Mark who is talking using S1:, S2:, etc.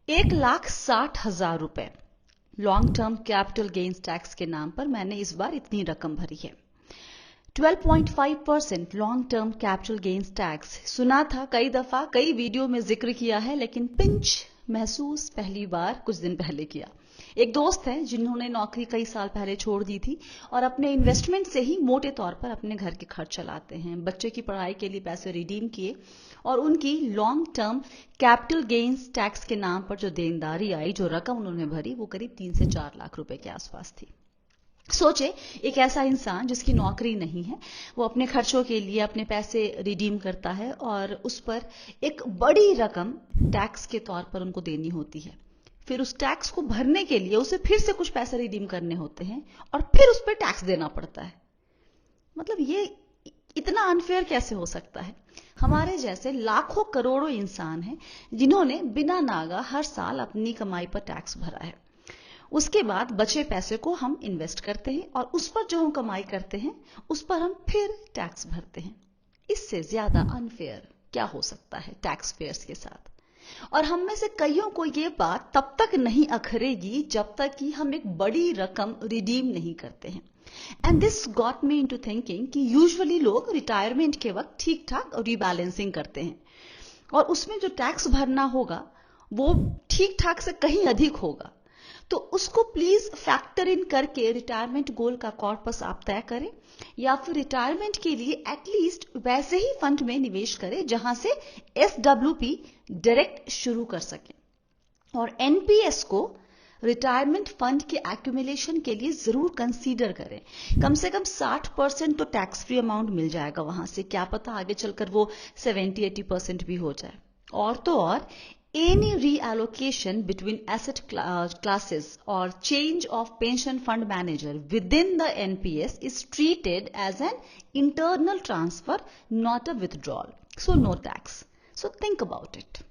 S1: 1,60,000 रुपए long term capital gains tax के नाम पर मैंने इस बार इतनी रकम भरी है। 12.5% long term capital gains tax सुना था कई दफा, कई वीडियो में जिक्र किया है, लेकिन पिंच महसूस पहली बार कुछ दिन पहले किया। एक दोस्त है जिन्होंने नौकरी कई साल पहले छोड़ दी थी और अपने इन्वेस्टमेंट से ही मोटे तौर पर अपने घर के खर्च चलाते हैं। बच्चे की पढ़ाई के लिए पैसे रिडीम किए और उनकी long term capital gains tax के नाम पर जो देनदारी आई, जो रकम उन्होंने भरी, वो करीब 3 से 4 लाख रुपए के आसपास थी। सोचे, एक ऐसा इंसान जिसकी नौकरी नहीं है, वो अपने खर्चों के लिए अपने पैसे रिडीम करता है और उस पर एक बड़ी रकम टैक्स के तौर पर उनको देनी होती है। फिर उस टैक्स को भरने के लिए उसे फिर से कुछ पैसे रिडीम करने होते हैं और फिर उस पर टैक्स देना पड़ता है। मतलब ये इतना अनफेयर कैसे हो सकता है? हमारे जैसे लाखों करोड़ों इंसान हैं जिन्होंने बिना नागा हर साल अपनी कमाई पर टैक्स भरा है। उसके बाद बचे पैसे को हम इन्वेस्ट करते हैं और उस पर जो हम कमाई करते हैं उस पर हम फिर टैक्स भरते हैं। इससे ज्यादा अनफेयर क्या हो सकता है टैक्स पेयर्स के साथ? और हम में से कईयों को ये बात तब तक नहीं अखरेगी जब तक कि हम एक बड़ी रकम रिडीम नहीं करते हैं। And this got me into thinking कि यूजुअली लोग रिटायरमेंट के वक्त ठीक ठाक रीबैलेंसिंग करते हैं और उसमें जो टैक्स भरना होगा वो ठीक ठाक से कहीं अधिक होगा। तो उसको प्लीज फैक्टर इन करके रिटायरमेंट गोल का कॉर्पस आप तय करें या फिर रिटायरमेंट के लिए एटलीस्ट वैसे ही फंड में निवेश करें जहां से SWP डायरेक्ट शुरू कर सकें। और NPS को रिटायरमेंट फंड के एक्यूमुलेशन के लिए जरूर कंसीडर करें। कम से कम 60% तो टैक्स फ्री अमाउंट मिल जाएगा वहां से, क्या पता आगे चलकर वो 70-80% भी हो जाए। और तो और any reallocation between asset classes or change of pension fund manager within the NPS is treated as an internal transfer, not a withdrawal. So no tax. So think about it.